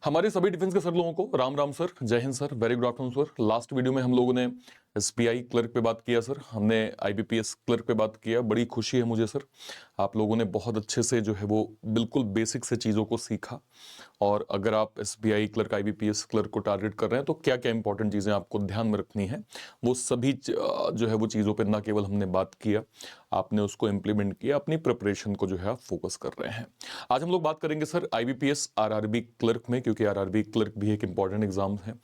हमारे सभी डिफेंस के सर लोगों को राम राम सर, जय Hind sir, very good afternoon sir. Last video में हम लोगों ने एसबीआई क्लर्क पे बात किया सर, हमने आईबीपीएस क्लर्क पे बात किया। बड़ी खुशी है मुझे सर, आप लोगों ने बहुत अच्छे से जो है वो बिल्कुल बेसिक से चीज़ों को सीखा। और अगर आप एसबीआई क्लर्क, आईबीपीएस क्लर्क को टारगेट कर रहे हैं तो क्या क्या इंपॉर्टेंट चीज़ें आपको ध्यान में रखनी है, वो सभी जो है वो चीज़ों पर ना केवल हमने बात किया, आपने उसको इम्प्लीमेंट किया, अपनी प्रिपरेशन को जो है आप फोकस कर रहे हैं। आज हम लोग बात करेंगे सर आईबीपीएस आरआरबी क्लर्क में, क्योंकि आरआरबी क्लर्क भी एक इंपॉर्टेंट एग्जाम है।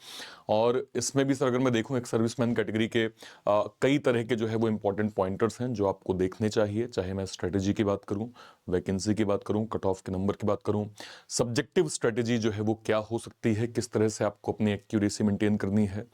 और इसमें भी सर अगर मैं देखूं एक सर्विसमैन कैटेगरी के कई तरह के जो है वो इंपॉर्टेंट पॉइंटर्स हैं जो आपको देखने चाहिए, चाहे मैं स्ट्रेटेजी की बात करूं, वैकेंसी की बात करूं, कट ऑफ के नंबर की बात करूं, सब्जेक्टिव स्ट्रेटेजी जो है वो क्या हो सकती है, किस तरह से आपको अपनी एक्यूरेसी मेंटेन करनी है,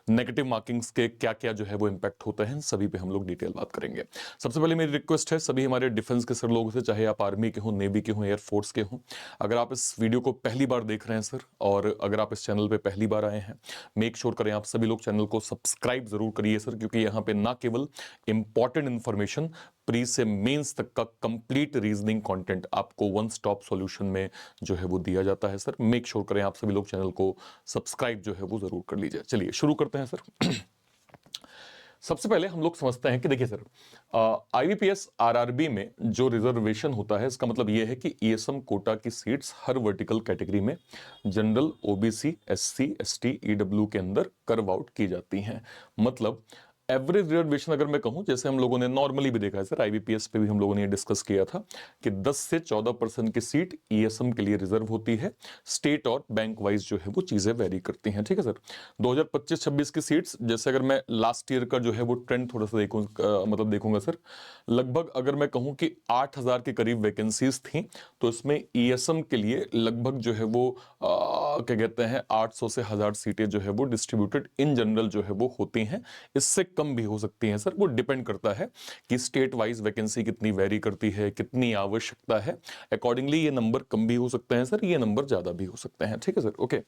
नेगेटिव मार्किंग्स के क्या क्या जो है वो इम्पैक्ट होता है, सभी पे हम लोग डिटेल बात करेंगे। सबसे पहले मेरी रिक्वेस्ट है सभी हमारे डिफेंस के सर लोगों से, चाहे आप आर्मी के हो, नेवी के हो, एयरफोर्स के हो, अगर आप इस वीडियो को पहली बार देख रहे हैं सर, और अगर आप इस चैनल पे पहली बार आए हैं, मेक श्योर करें आप सभी लोग चैनल को सब्सक्राइब जरूर करिए सर, क्योंकि यहाँ पे ना केवल इंपॉर्टेंट इंफॉर्मेशन, प्री से मेंस तक का कंप्लीट रीजनिंग कंटेंट आपको वन स्टॉप सॉल्यूशन में जो है वो दिया जाता है सर। मेक श्योर करें आप सभी लोग चैनल को सब्सक्राइब जो है वो जरूर कर लीजिए। चलिए शुरू करते हैं सर। सबसे पहले हम लोग समझते हैं कि देखिए सर, आईबीपीएस आरआरबी में जो रिजर्वेशन होता है, इसका मतलब यह है कि ईएसएम कोटा की सीट्स हर वर्टिकल कैटेगरी में general, OBC, SC, ST, EW के अंदर कर्व आउट की जाती हैं। मतलब एवरेज रिजर्वेशन अगर मैं कहूं, जैसे हम लोगों ने नॉर्मली भी देखा है सर, आईबीपीएस पे भी हम लोगों ने डिस्कस किया था कि 10 से 14% की सीट ईएसएम के लिए रिजर्व होती है। स्टेट और बैंक वाइज जो है वो चीजें वेरी करती हैं, ठीक है सर। 2025-26 की सीट्स, जैसे अगर मैं लास्ट ईयर का जो है वो ट्रेंड थोड़ा सा मतलब देखूंगा सर, लगभग अगर मैं कहूं कि 8000 के करीब वैकेंसीज थी, तो इसमें ईएसएम के लिए लगभग जो है वो क्या कहते हैं 800 से 1000 सीटें जो है वो डिस्ट्रीब्यूटेड इन जनरल जो है वो होती हैं। इससे कम भी हो सकती हैं सर, वो डिपेंड करता है कि स्टेट वाइज वैकेंसी कितनी वेरी करती है, कितनी आवश्यकता है, अकॉर्डिंगली ये नंबर कम भी हो सकते हैं सर, ये नंबर ज्यादा भी हो सकते हैं, ठीक है सर। ओके,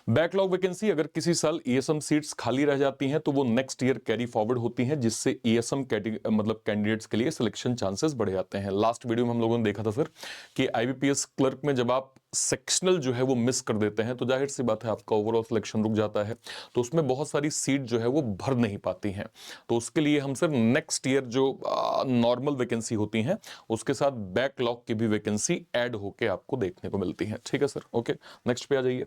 बैकलॉग वैकेंसी, अगर किसी साल ईएसएम सीट्स खाली रह जाती हैं तो वो नेक्स्ट ईयर कैरी फॉरवर्ड होती हैं, जिससे ईएसएम मतलब कैंडिडेट्स के लिए सिलेक्शन चांसेस बढ़ जाते हैं। लास्ट वीडियो में हम लोगों ने देखा था सर कि आईबीपीएस क्लर्क में जब आप सेक्शनल जो है वो मिस कर देते हैं तो जाहिर सी बात है आपका ओवरऑल सिलेक्शन रुक जाता है, तो उसमें बहुत सारी सीट जो है वो भर नहीं पाती हैं। तो उसके लिए हम सर नेक्स्ट ईयर जो नॉर्मल वैकेंसी होती हैं उसके साथ बैकलॉग की भी वैकेंसी ऐड होके आपको देखने को मिलती है, ठीक है सर। ओके, नेक्स्ट पे आ जाइए।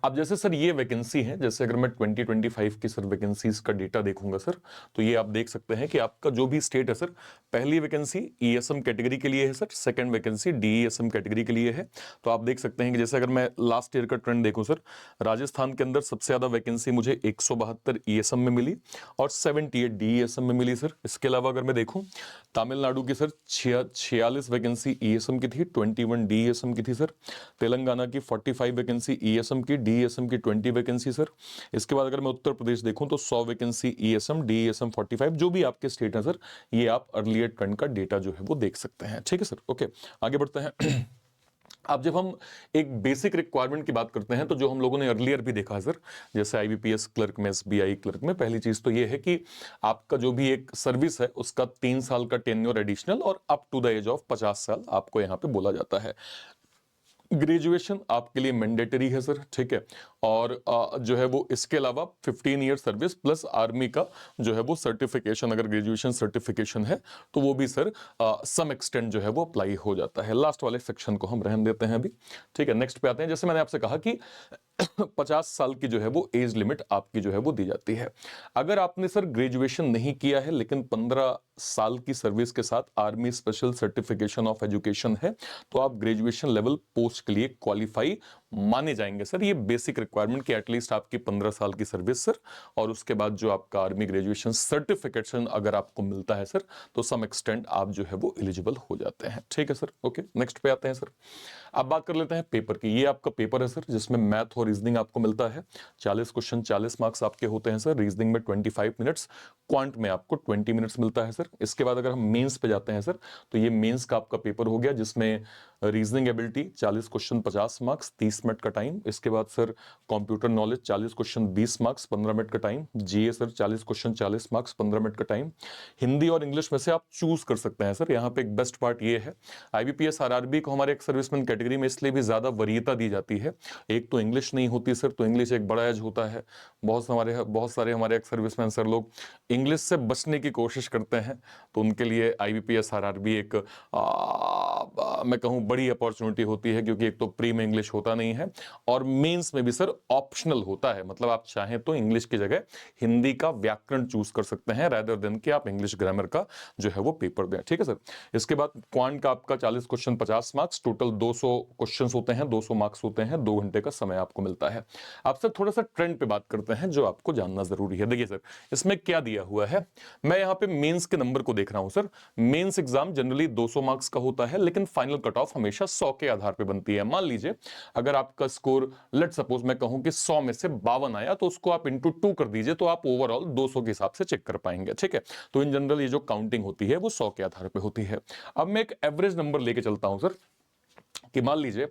अब जैसे सर ये वैकेंसी है, जैसे अगर मैं 2025 की सर वैकेंसीज का डेटा देखूंगा सर, तो ये आप देख सकते हैं कि आपका जो भी स्टेट है सर, पहली वैकेंसी ईएसएम कैटेगरी के लिए है सर, सेकंड वैकेंसी डीईएसएम कैटेगरी के लिए है। तो आप देख सकते हैं कि जैसे अगर मैं लास्ट ईयर का ट्रेंड देखूं सर, राजस्थान के अंदर सबसे ज्यादा वैकेंसी मुझे 172 ईएसएम में मिली और 78 डीईएसएम में मिली सर। इसके अलावा अगर मैं देखूं तमिलनाडु की सर 46 वैकेंसी ईएसएम की थी, 21 डीईएसएम की थी सर। तेलंगाना की 45 वैकेंसी ईएसएम की, डीएसएम की 20 वैकेंसी सर। इसके बाद अगर मैं उत्तर प्रदेश देखूं तो 100 वैकेंसी ईएसएम, डीएसएम 45, जो भी आपके स्टेट है सर, ये आप अर्लियर ट्रेंड का डेटा जो है वो देख सकते हैं, ठीक है सर। ओके, आगे बढ़ते हैं। अब जब हम एक बेसिक रिक्वायरमेंट की बात करते हैं तो जो हम लोगों ने अर्लियर भी देखा है सर, जैसे आईबीपीएस क्लर्क में, एसबीआई क्लर्क में, पहली चीज तो ये है कि आपका जो भी एक सर्विस है उसका 3 साल का टेन्योर एडिशनल और up to the age of 50 साल आपको यहां पे बोला जाता है। ग्रेजुएशन आपके लिए मैंडेटरी है सर, ठीक है। और जो है वो इसके अलावा 15 ईयर सर्विस प्लस आर्मी का जो है वो सर्टिफिकेशन, अगर ग्रेजुएशन सर्टिफिकेशन है तो वो भी सर सम एक्सटेंट जो है वो अप्लाई हो जाता है। लास्ट वाले सेक्शन को हम रहने देते हैं अभी, ठीक है। नेक्स्ट पे आते हैं। जैसे मैंने आपसे कहा कि 50 साल की जो है वो एज लिमिट आपकी जो है वो दी जाती है। अगर आपने सर ग्रेजुएशन नहीं किया है लेकिन 15 साल की सर्विस के साथ army special certification of education है, तो आप ग्रेजुएशन लेवल पोस्ट के लिए क्वालिफाई माने जाएंगे सर। ये बेसिक रिक्वायरमेंट कि एटलीस्ट आपकी 15 साल की सर्विस सर, और उसके बाद जो आपका आर्मी ग्रेजुएशन सर्टिफिकेशन अगर आपको मिलता है सर, तो सम एक्सटेंट आप जो है वो एलिजिबल हो जाते हैं, ठीक है सर। ओके, नेक्स्ट पे आते हैं सर। अब बात कर लेते हैं पेपर की। ये आपका पेपर है सर जिसमें मैथ और रीजनिंग आपको मिलता है। 40 क्वेश्चन, 40 मार्क्स आपके होते हैं सर। रीजनिंग में 25 मिनट्स, क्वांट में आपको 20 मिनट्स मिलता है सर। इसके बाद अगर हम मेंस पे जाते हैं सर, तो ये मेंस का आपका पेपर हो गया जिसमें reasoning ability 40 question 50 marks 30 minute का टाइम। इसके बाद sir computer knowledge 40 question 20 marks 15 minute का टाइम। जीए सर 40 क्वेश्चन 40 मार्क्स 15 मिनट का टाइम। हिंदी और इंग्लिश में से आप चूज कर सकते हैं सर। यहाँ पे एक बेस्ट पार्ट ये है, आईबीपीएस आरआरबी को हमारे एक सर्विसमैन कैटेगरी कैटेगरी में इसलिए भी ज़्यादा वरीयता दी जाती है। एक तो इंग्लिश नहीं होती सर, तो इंग्लिश एक बड़ा एज होता है। बहुत सारे हमारे एक्स सर्विसमैन सर लोग इंग्लिश से बचने की कोशिश करते हैं, तो उनके लिए IBPS RRB एक मैं कहूँ बड़ी अपॉर्चुनिटी होती है, क्योंकि एक तो प्री में इंग्लिश होता नहीं है और मेंस में भी सर ऑप्शनल होता है। मतलब आप चाहें तो इंग्लिश की जगह हिंदी का व्याकरण चूज कर सकते हैं, रादर देन कि आप इंग्लिश ग्रामर का जो है वो पेपर दें। ठीक है सर। इसके बाद क्वांट का आपका 40 क्वेश्चन 50 मार्क्स, टोटल 200 क्वेश्चन होते हैं, 200 मार्क्स होते हैं, 2 घंटे का समय आपको मिलता है। आपसे थोड़ा सा ट्रेंड पे बात करते हैं जो आपको जानना जरूरी है। देखिए सर, इसमें क्या दिया हुआ है, मैं यहाँ पे मेंस के नंबर को देख रहा हूं sir. Mains exam generally 200 marks का होता है, लेकिन फाइनल कट ऑफ हमेशा 100 के आधार पे बनती है। मान लीजिए अगर आपका स्कोर लेट सपोज मैं कहूं कि 100 में से 52 आया, तो उसको आप इंटू 2 कर दीजिए, तो आप ओवरऑल 200 के हिसाब से चेक कर पाएंगे। ठीक है, तो इन जनरल ये जो काउंटिंग होती है वो 100 के आधार पे होती है। अब मैं एक एवरेज नंबर लेके चलता हूं सर, कि मान लीजिए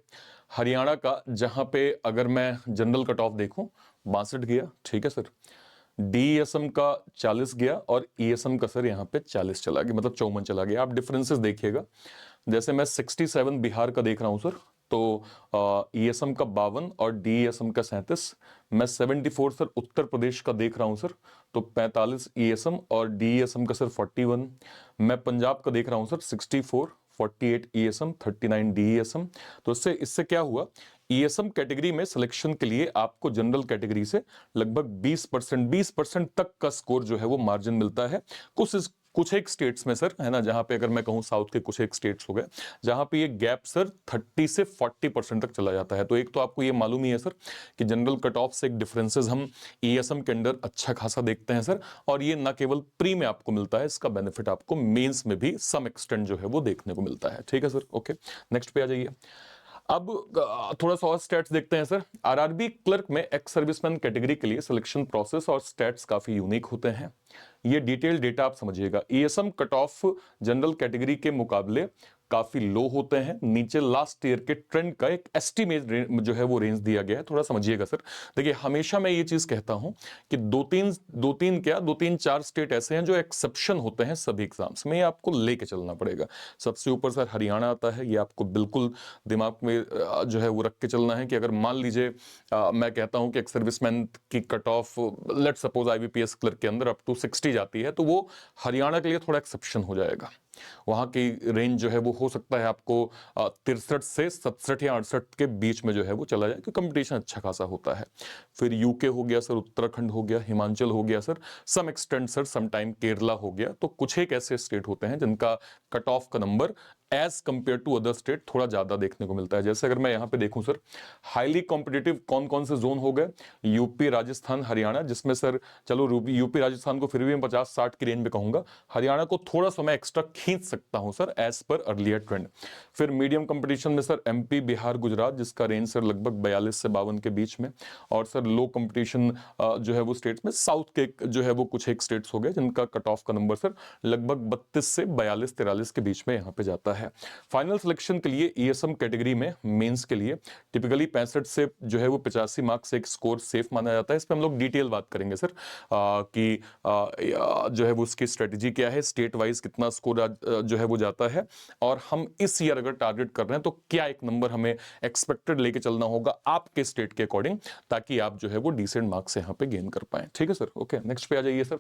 हरियाणा का जहां पे अगर मैं जनरल कट ऑफ देखूं 62 गया, ठीक है सर, DSM का 40 गया और ESM का सर यहाँ पे 40 चला गया, मतलब 54 चला गया। आप डिफरेंसेस देखिएगा, जैसे मैं 67 बिहार का देख रहा हूं सर, तो ESM का 52 और DSM का 37। मैं 74 सर उत्तर प्रदेश का देख रहा हूं सर, तो 45 ESM और DSM का सर 41। मैं पंजाब का देख रहा हूं सर 64, 48 ESM, 39 DSM। तो इससे क्या हुआ, ESM कैटेगरी में सिलेक्शन के लिए आपको जनरल कैटेगरी से लगभग 20% तक का स्कोर जो है वो मार्जिन मिलता है। कुछ एक स्टेट्स में सर, है ना, जहां पे अगर मैं कहूं साउथ के कुछ एक स्टेट्स हो गए जहां पे ये गैप सर 30 से 40% तक चला जाता है। तो एक तो आपको ये मालूम ही है सर कि जनरल कट ऑफ से एक डिफरेंसेस हम ESM के अंदर अच्छा खासा देखते हैं सर, और ये ना केवल प्री में आपको मिलता है, इसका बेनिफिट आपको मेंस में भी सम एक्सटेंट जो है वो देखने को मिलता है। ठीक है सर, ओके, नेक्स्ट पे आ जाइए। अब थोड़ा सा और स्टैट्स देखते हैं सर। RRB क्लर्क में एक्स सर्विसमैन कैटेगरी के लिए सिलेक्शन प्रोसेस और स्टैट्स काफी यूनिक होते हैं। ये डिटेल डेटा आप समझिएगा। ESM cut off general category के मुकाबले काफी लो होते हैं। नीचे लास्ट ईयर के ट्रेंड का एक एस्टिमेट जो है वो रेंज दिया गया है, थोड़ा समझिएगा सर। देखिए, हमेशा मैं ये चीज कहता हूं कि दो तीन चार स्टेट ऐसे हैं जो एक्सेप्शन होते हैं सभी एग्जाम्स में, ये आपको लेके चलना पड़ेगा। सबसे ऊपर सर हरियाणा आता है, ये आपको बिल्कुल दिमाग में जो है वो रख के चलना है कि अगर मान लीजिए मैं कहता हूं कि एक सर्विसमैन की cut off let suppose IBPS clerk के अंदर अप टू 60 जाती है, तो वो हरियाणा के लिए थोड़ा एक्सेप्शन हो जाएगा। वहां की रेंज जो है वो हो सकता है आपको 63 से 67 या 68 के बीच में जो है वो चला जाए, क्योंकि कंपटीशन अच्छा खासा होता है। फिर यूके हो गया सर, उत्तराखंड हो गया, हिमाचल हो गया sir, some extent sir some time Kerala हो गया। तो कुछ एक ऐसे स्टेट होते हैं जिनका कट ऑफ का number as compare to other state थोड़ा ज्यादा देखने को मिलता है। जैसे अगर मैं यहां पे देखूं सर, हाईली कॉम्पिटिटिव कौन कौन से जोन हो गए, यूपी राजस्थान हरियाणा, जिसमें सर चलो यूपी राजस्थान को फिर भी मैं 50-60 की रेंज में कहूंगा, हरियाणा को थोड़ा सा मैं एक्स्ट्रा खींच सकता हूं sir as per earlier trend. फिर मीडियम कंपटीशन में सर MP बिहार गुजरात, जिसका रेंज सर लगभग 42 से 52 के बीच में। और सर लो कंपटीशन जो है वो स्टेट्स में साउथ के जो है वो कुछ एक स्टेट्स हो गए जिनका कट ऑफ का नंबर सर लगभग 32 से 42-43 के बीच में यहां पे जाता है। फाइनल सिलेक्शन के लिए ESM कैटेगरी में मेंस के लिए टिपिकली 65 से जो है वो 85 मार्क्स से एक स्कोर सेफ माना जाता है। इस पे हम लोग डिटेल बात करेंगे सर कि जो है वो उसकी स्ट्रेटेजी क्या है, स्टेट वाइज कितना स्कोर जो है वो जाता है, और हम इस ईयर अगर टारगेट कर रहे हैं तो क्या एक नंबर हमें एक्सपेक्टेड लेके चलना होगा आपके स्टेट के अकॉर्डिंग, ताकि आप जो है वो डिसेंट मार्क्स यहां पे गेन कर पाए। ठीक है सर, ओके, नेक्स्ट पे आ जाइए सर।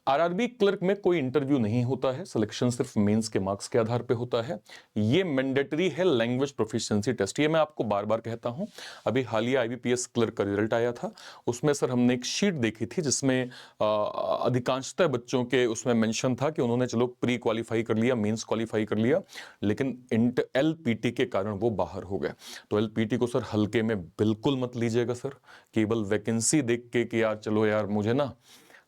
RRB क्लर्क में कोई इंटरव्यू नहीं होता है, सिलेक्शन सिर्फ मेंस के मार्क्स के आधार पे होता है। ये मैंडेटरी है लैंग्वेज प्रोफिशिएंसी टेस्ट, ये मैं आपको बार बार कहता हूं। अभी हालिया IBPS क्लर्क का रिजल्ट आया था, उसमें सर हमने एक शीट देखी थी जिसमें अधिकांशतः बच्चों के उसमें मेंशन था कि उन्होंने चलो प्री क्वालिफाई कर लिया, मेंस क्वालिफाई कर लिया, लेकिन LPT के कारण वो बाहर हो गए। तो LPT को सर हल्के में बिल्कुल मत लीजिएगा सर, केवल वैकेंसी देख के कि यार चलो यार मुझे ना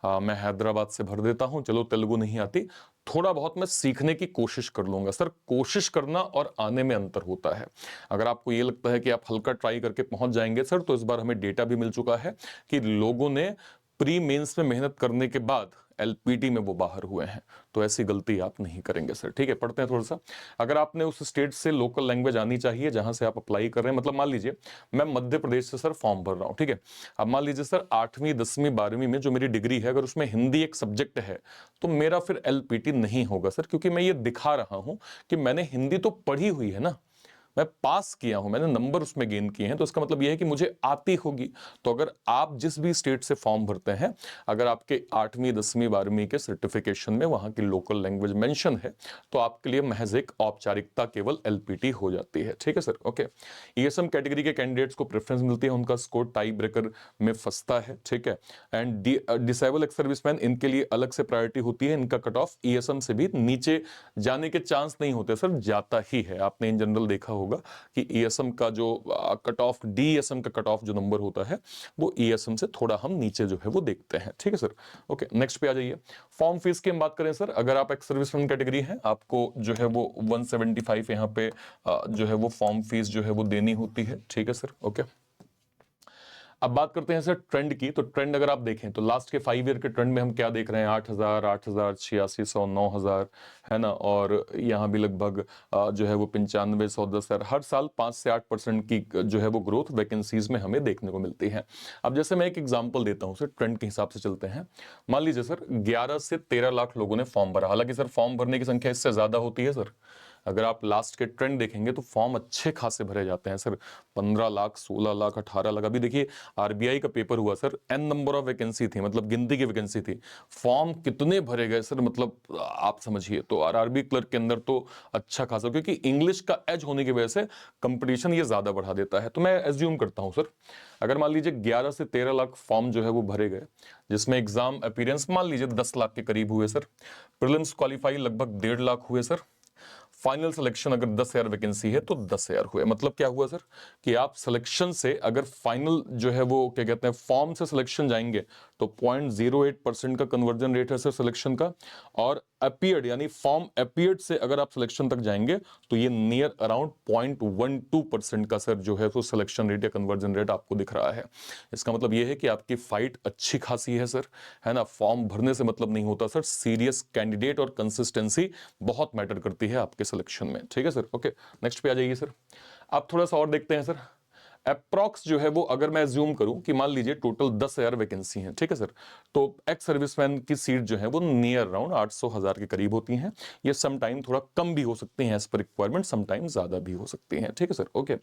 मैं हैदराबाद से भर देता हूं, चलो तेलुगु नहीं आती, थोड़ा बहुत मैं सीखने की कोशिश कर लूंगा। सर कोशिश करना और आने में अंतर होता है। अगर आपको ये लगता है कि आप हल्का ट्राई करके पहुंच जाएंगे सर, तो इस बार हमें डेटा भी मिल चुका है कि लोगों ने प्री मेंस में मेहनत करने के बाद LPT में वो बाहर हुए हैं। तो ऐसी गलती आप नहीं करेंगे सर। ठीक है, पढ़ते हैं थोड़ा सा। अगर आपने उस स्टेट से लोकल लैंग्वेज आनी चाहिए जहां से आप अप्लाई कर रहे हैं, मतलब मान लीजिए मैं मध्य प्रदेश से सर फॉर्म भर रहा हूं, ठीक है, अब मान लीजिए सर 8वीं 10वीं 12वीं में जो मेरी डिग्री है अगर उसमें हिंदी एक सब्जेक्ट है, तो मेरा फिर LPT नहीं होगा सर, क्योंकि मैं ये दिखा रहा हूं कि मैंने हिंदी तो पढ़ी हुई है ना, मैं पास किया हूं, मैंने नंबर उसमें गेन किए हैं, तो इसका मतलब यह है कि मुझे आती होगी। तो अगर आप जिस भी स्टेट से फॉर्म भरते हैं, अगर आपके 8वीं 10वीं 12वीं के सर्टिफिकेशन में वहां की लोकल लैंग्वेज मेंशन है, तो आपके लिए महज एक औपचारिकता केवल एलपीटी हो जाती है। ठीक है सर, ओके। ईएसएम कैटेगरी के कैंडिडेट्स को प्रेफरेंस मिलती है, उनका स्कोर टाई ब्रेकर में फंसता है। ठीक है। एंड डिसेबल एक्स सर्विसमैन, इनके लिए अलग से प्रायोरिटी होती है, इनका कट ऑफ ईएसएम से भी नीचे जाने के चांस नहीं होते सर, जाता ही है। आपने इन जनरल देखा होगा कि ईएसएम का जो कट ऑफ, डीएसएम का कट ऑफ जो नंबर होता है, वो ईएसएम से थोड़ा हम नीचे जो है वो देखते हैं। ठीक है सर, ओके। नेक्स्ट पे आ जाइए। फॉर्म फीस की हम बात करें सर, अगर आप एक्स सर्विसमैन कैटेगरी है, आपको जो है वो 175 यहाँ पे जो है वो फॉर्म फीस जो है वो देनी होती है। ठीक है सर, ओके। अब बात करते हैं सर ट्रेंड की। तो ट्रेंड अगर आप देखें तो लास्ट के 5 ईयर के ट्रेंड में हम क्या देख रहे हैं, 8,000, 8,000, 8600, 9,000, है ना। और यहाँ भी लगभग जो है वो 9500, 10,000, हर साल 5 से 8% की जो है वो ग्रोथ वैकेंसीज में हमें देखने को मिलती है। अब जैसे मैं एक एग्जाम्पल देता हूँ सर, ट्रेंड के हिसाब से चलते हैं। मान लीजिए सर 11 से 13 लाख लोगों ने फॉर्म भरा, हालांकि सर फॉर्म भरने की संख्या इससे ज्यादा होती है सर। अगर आप लास्ट के ट्रेंड देखेंगे तो फॉर्म अच्छे खासे भरे जाते हैं सर, 15 लाख, 16 लाख, 18 लाख। अभी देखिए आरबीआई का पेपर हुआ sir, an number of vacancy थी, मतलब गिनती की वैकेंसी थी, फॉर्म कितने भरे गए सर, मतलब आप समझिए। तो आरआरबी क्लर्क के अंदर तो अच्छा खासा, क्योंकि इंग्लिश का एज होने की वजह से कंपटीशन ये ज्यादा बढ़ा देता है। तो मैं एज्यूम करता हूं सर, अगर मान लीजिए 11 से 13 लाख फॉर्म जो है वो भरे गए, जिसमें एग्जाम अपीयरेंस मान लीजिए 10 लाख के करीब हुए सर, प्रीलिम्स क्वालिफाई लगभग 1.5 लाख हुए सर, फाइनल सिलेक्शन अगर 10,000 वैकेंसी है तो 10,000 हुए। मतलब क्या हुआ सर कि आप सिलेक्शन से अगर फाइनल जो है वो क्या कहते हैं फॉर्म से सिलेक्शन जाएंगे तो 0.08% का कन्वर्जन रेट है सर सिलेक्शन का। और अपीयर्ड यानी फॉर्म अपीयर्ड से अगर आप सिलेक्शन तक जाएंगे तो ये नियर अराउंड 0.12% का सर जो है तो सिलेक्शन रेट या कन्वर्जन रेट आपको दिख रहा है। इसका मतलब ये है कि आपकी फाइट अच्छी खासी है सर, है ना। फॉर्म भरने से मतलब नहीं होता सर, सीरियस कैंडिडेट और कंसिस्टेंसी बहुत मैटर करती है आपके सिलेक्शन में। ठीक है सर, ओके। नेक्स्ट पे आ जाइए सर। आप थोड़ा सा और देखते हैं सर, अप्रॉक्स जो है वो अगर मैं ज्यूम करूं कि मान लीजिए टोटल 10,000 वैकेंसी हैं, ठीक है सर, तो एक्स सर्विसमैन की सीट जो है वो नियर अराउंड 800,000 के करीब होती हैं। ये सम टाइम थोड़ा कम भी हो सकती हैं as per requirement, some time ज्यादा भी हो सकती हैं। ठीक है सर, ओके।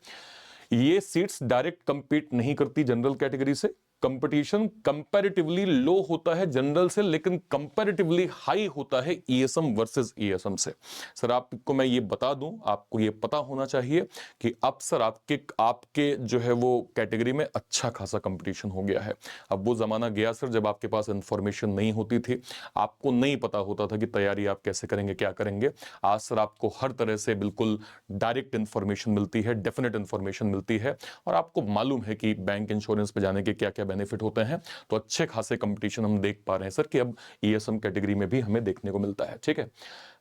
ये सीट्स डायरेक्ट कंपीट नहीं करती जनरल कैटेगरी से, कंपटीशन कंपैरेटिवली लो होता है जनरल से, लेकिन कंपैरेटिवली हाई होता है ईएसएम वर्सेस ईएसएम से। सर आपको मैं ये बता दूं, आपको ये पता होना चाहिए कि अब सर आपके जो है वो कैटेगरी में अच्छा खासा कंपटीशन हो गया है। अब वो जमाना गया सर जब आपके पास इंफॉर्मेशन नहीं होती थी, आपको नहीं पता होता था कि तैयारी आप कैसे करेंगे, क्या करेंगे। आज सर आपको हर तरह से बिल्कुल डायरेक्ट इंफॉर्मेशन मिलती है, डेफिनेट इंफॉर्मेशन मिलती है, और आपको मालूम है कि बैंक इंश्योरेंस पे जाने के क्या क्या बेनिफिट होते हैं। तो अच्छे खासे कंपटीशन हम देख पा रहे हैं सर कि अब ईएसएम कैटेगरी में भी हमें देखने को मिलता है। ठीक है।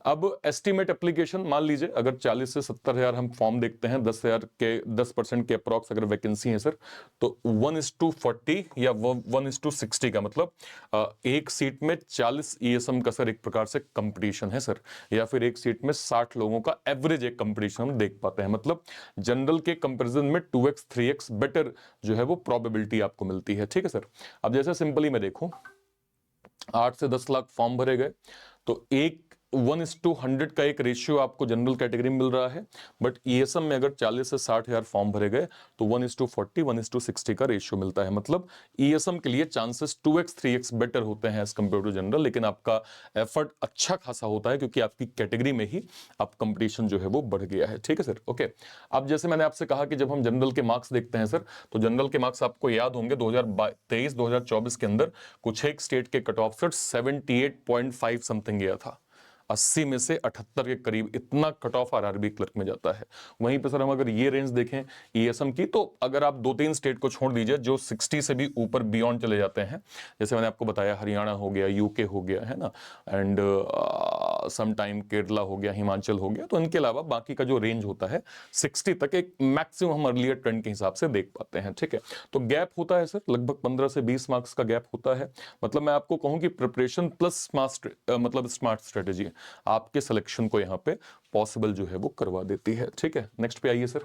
अब एस्टीमेट एप्लीकेशन, मान लीजिए अगर 40 से 70,000 हम फॉर्म देखते हैं, 10,000 के 10% के अप्रॉक्स अगर वैकेंसी है सर, तो 1:40 या 1:60 का मतलब एक सीट में 40 ईएसएम का सर एक प्रकार से कंपटीशन है सर, या फिर एक सीट में 60 लोगों का एवरेज एक कंपटीशन हम देख पाते हैं। मतलब जनरल के कंपैरिजन में 2x 3x बेटर जो है वो प्रोबेबिलिटी आपको मिलती है। ठीक है सर। अब जैसे सिंपली मैं देखूं 8 से 10 लाख फॉर्म भरे गए, तो एक 1:100 का एक रेशियो आपको जनरल कैटेगरी में मिल रहा है। बट ईएसएम में अगर 40 से 60,000 फॉर्म भरे गए तो 1:40, 1:60 का रेशियो मिलता है। मतलब ईएसएम के लिए चांसेस 2x 3x बेटर होते हैं एज कंपेयर टू जनरल, लेकिन आपका एफर्ट अच्छा खासा होता है क्योंकि आपकी कैटेगरी में ही अब कंपटीशन जो है वो बढ़ गया है। ठीक है सर, ओके। अब जैसे मैंने आपसे कहा कि जब हम जनरल के मार्क्स देखते हैं सर, तो जनरल के मार्क्स आपको याद होंगे 2023-2024 के अंदर कुछ एक स्टेट के कट ऑफ सर 78.5 समथिंग गया था, 80 में से 78 के करीब इतना कट ऑफ आरआरबी क्लर्क में जाता है। वहीं पे सर हम अगर ये रेंज देखें ईएसएम की, तो अगर आप 2-3 स्टेट को छोड़ दीजिए जो 60 से भी ऊपर बियॉन्ड चले जाते हैं, जैसे मैंने आपको बताया हरियाणा हो गया, यूके हो गया, है ना, एंड सम टाइम केरला हो गया, हिमाचल हो गया, तो इनके अलावा बाकी का जो रेंज होता है 60 तक एक मैक्सिमम हम अर्लियर ट्रेंड के हिसाब से देख पाते हैं। ठीक है। तो गैप होता है सर लगभग 15 से 20 मार्क्स का गैप होता है। मतलब मैं आपको कहूं कि प्रिपरेशन प्लस स्मार्ट स्ट्रेटेजी आपके सिलेक्शन को यहाँ पे पॉसिबल जो है वो करवा देती है। ठीक है, नेक्स्ट पे आइए सर।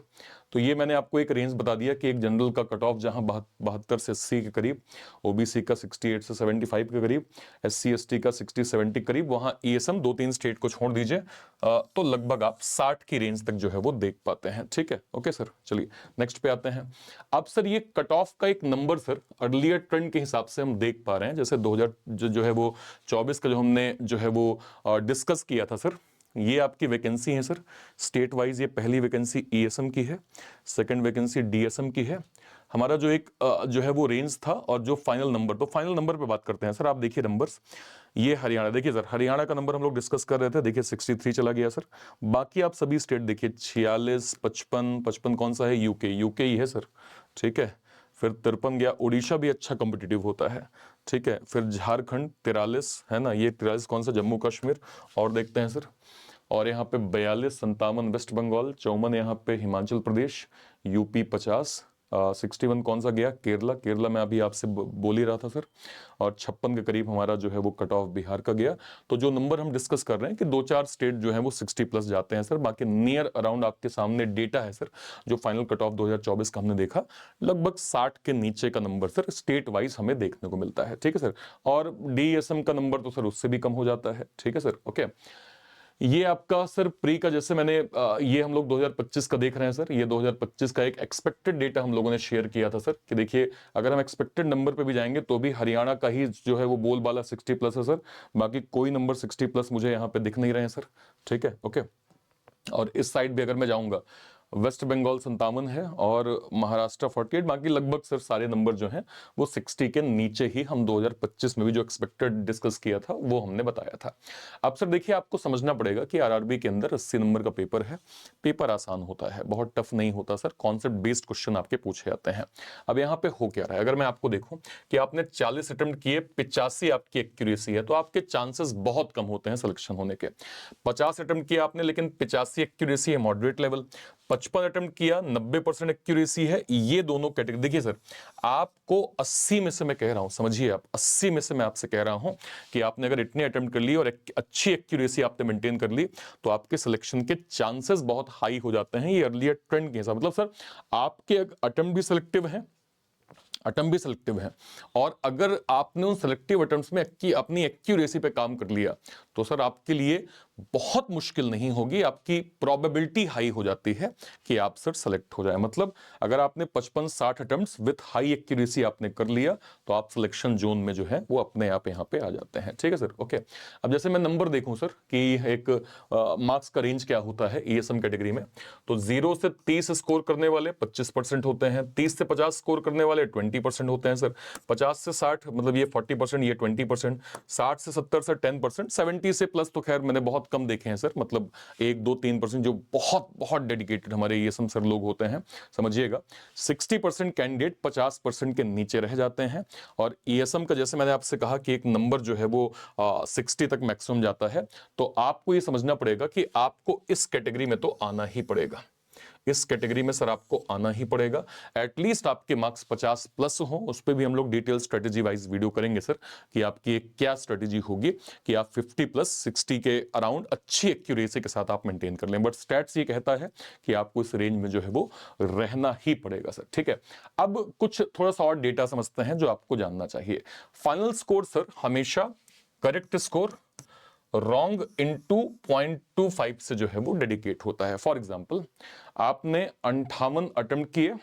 तो ये मैंने आपको एक रेंज बता दिया कि एक जनरल का कट ऑफ जहां 72 से 80 के करीब, ओबीसी का 68 से 75 के करीब, एससी एसटी का 60-70 के करीब, वहां ईएसएम 2-3 स्टेट को छोड़ दीजिए तो लगभग आप 60 की रेंज तक जो है वो देख पाते हैं। ठीक है, ओके सर, चलिए नेक्स्ट पे आते हैं। अब सर ये कट ऑफ का एक नंबर सर अर्लियर ट्रेंड के हिसाब से हम देख पा रहे हैं, जैसे 2000 जो है वो 24 का जो हमने जो है वो डिस्कस किया था सर, ये आपकी वैकेंसी है सर स्टेट वाइज। ये पहली वैकेंसी ईएसएम की है, सेकंड वैकेंसी डीएसएम की है। हमारा जो एक जो है वो रेंज था और जो फाइनल नंबर, तो फाइनल नंबर पे बात करते हैं सर। आप देखिए नंबर्स, ये हरियाणा, देखिए सर हरियाणा का नंबर हम लोग डिस्कस कर रहे थे, देखिए 63 चला गया सर। बाकी आप सभी स्टेट देखिए 46, 55 कौन सा है, यूके ही है सर। ठीक है, फिर 53 गया, उड़ीसा भी अच्छा कॉम्पिटिटिव होता है। ठीक है, फिर झारखंड 43 है ना, ये 43 कौन सा, जम्मू कश्मीर। और देखते हैं सर, और यहाँ पे 42, 57 वेस्ट बंगाल, 54 यहाँ पे हिमाचल प्रदेश, यूपी 50, 61 कौन सा गया, केरला में अभी आपसे बोल ही रहा था सर। और 56 के करीब हमारा जो है वो कट ऑफ बिहार का गया। तो जो नंबर हम डिस्कस कर रहे हैं कि 2-4 स्टेट जो है वो 60 प्लस जाते हैं सर, बाकी नियर अराउंड आपके सामने डेटा है सर। जो फाइनल कट ऑफ 2024 का हमने देखा, लगभग 60 के नीचे का नंबर सर स्टेट वाइज हमें देखने को मिलता है। ठीक है सर, और डीएसएम का नंबर तो सर उससे भी कम हो जाता है। ठीक है सर, ओके। ये आपका सर प्री का, जैसे मैंने ये हम लोग 2025 का देख रहे हैं सर, ये 2025 का एक एक्सपेक्टेड डेटा हम लोगों ने शेयर किया था सर कि देखिए अगर हम एक्सपेक्टेड नंबर पे भी जाएंगे तो भी हरियाणा का ही जो है वो बोलबाला 60 प्लस है सर, बाकी कोई नंबर 60 प्लस मुझे यहाँ पे दिख नहीं रहे हैं सर। ठीक है, ओके। और इस साइड भी अगर मैं जाऊंगा, वेस्ट बंगाल 57 है और महाराष्ट्र 48, बाकी लगभग सर सारे नंबर जो हैं वो 60 के नीचे ही हम 2025 में भी जो एक्सपेक्टेड डिस्कस किया था वो हमने बताया था। अब सर देखिए आपको समझना पड़ेगा कि आरआरबी के अंदर 80 नंबर का पेपर है, पेपर आसान होता है, बहुत टफ नहीं होता सर, कॉन्सेप्ट बेस्ड क्वेश्चन आपके पूछे जाते हैं। अब यहाँ पे हो क्या रहा है, अगर मैं आपको देखूं कि आपने 40 अटेम्प्ट किए, 85 आपकी एक्यूरेसी है, तो आपके चांसेस बहुत कम होते हैं सिलेक्शन होने के। 50 अटेम्प्ट किया आपने लेकिन 85 एक्यूरेसी है, मॉडरेट लेवल। 55 अटेम्प्ट किया, 90% एक्यूरेसी है। ये दोनों कैटेगरी देखिए सर, आपको 80 में से मैं कह रहा हूं, समझिए आप, 80 में से मैं आपसे कह रहा हूं कि आपने अगर इतने अटेम्प्ट कर लिए और अच्छी एक्यूरेसी आपने मेंटेन कर ली तो आपके सिलेक्शन के चांसेस बहुत हाई हो जाते हैं। ये अर्लियर ट्रेंड के हिसाब, मतलब सर आपके अटेम्प्ट भी सिलेक्टिव हैं, अटेम्प्ट भी सिलेक्टिव है, और अगर आपने उन सिलेक्टिव अटेम्प्ट्स में अपनी एक्यूरेसी पे काम कर लिया तो सर आपके लिए बहुत मुश्किल नहीं होगी, आपकी प्रोबेबिलिटी हाई हो जाती है कि आप सर सेलेक्ट हो जाए। मतलब अगर आपने 55-60 अटेम्प्ट्स विद हाई एक्यूरेसी आपने कर लिया तो आप सिलेक्शन जोन में जो है वो अपने आप यहाँ पे आ जाते हैं। ठीक है सर, ओके। अब जैसे मैं नंबर देखूं सर कि एक मार्क्स का रेंज क्या होता है ईएसएम कैटेगरी में, तो 0 से 30 स्कोर करने वाले 25% होते हैं, 30 से 50 स्कोर करने वाले 20% होते हैं सर, 50 से 60 मतलब ये 40%, ये 20%, 60 से 70 से 10%, 70 से प्लस तो खैर मैंने बहुत कम देखे हैं सर, मतलब 1-2-3% जो बहुत बहुत डेडिकेटेड हमारे ईएसएम सर लोग होते हैं, समझिएगा 60% कैंडिडेट 50% के नीचे रह जाते हैं। और ईएसएम का जैसे मैंने आपसे कहा कि एक नंबर जो है वो 60 तक मैक्सिमम जाता है, तो आपको ये समझना पड़ेगा कि आपको इस कैटेगरी में तो आना ही पड़ेगा, इस कैटेगरी में सर आपको आना ही पड़ेगा। एटलीस्ट आपके मार्क्स 50 प्लस हो, उस पर भी हम लोग डिटेल स्ट्रेटेजी वाइज वीडियो करेंगे सर कि आपकी एक क्या स्ट्रेटेजी होगी कि आप 50 प्लस 60 के अराउंड अच्छी एक्यूरेसी के साथ आप मेंटेन कर लें। बट स्टैट्स ये कहता है कि आपको इस रेंज में जो है वो रहना ही पड़ेगा सर। ठीक है, अब कुछ थोड़ा सा और डेटा समझते हैं जो आपको जानना चाहिए। फाइनल स्कोर सर हमेशा करेक्ट स्कोर रॉन्ग इनटू 0.25 से जो है वो डेडिकेट होता है। फॉर एग्जांपल आपने 58 अटेम्प्ट किए,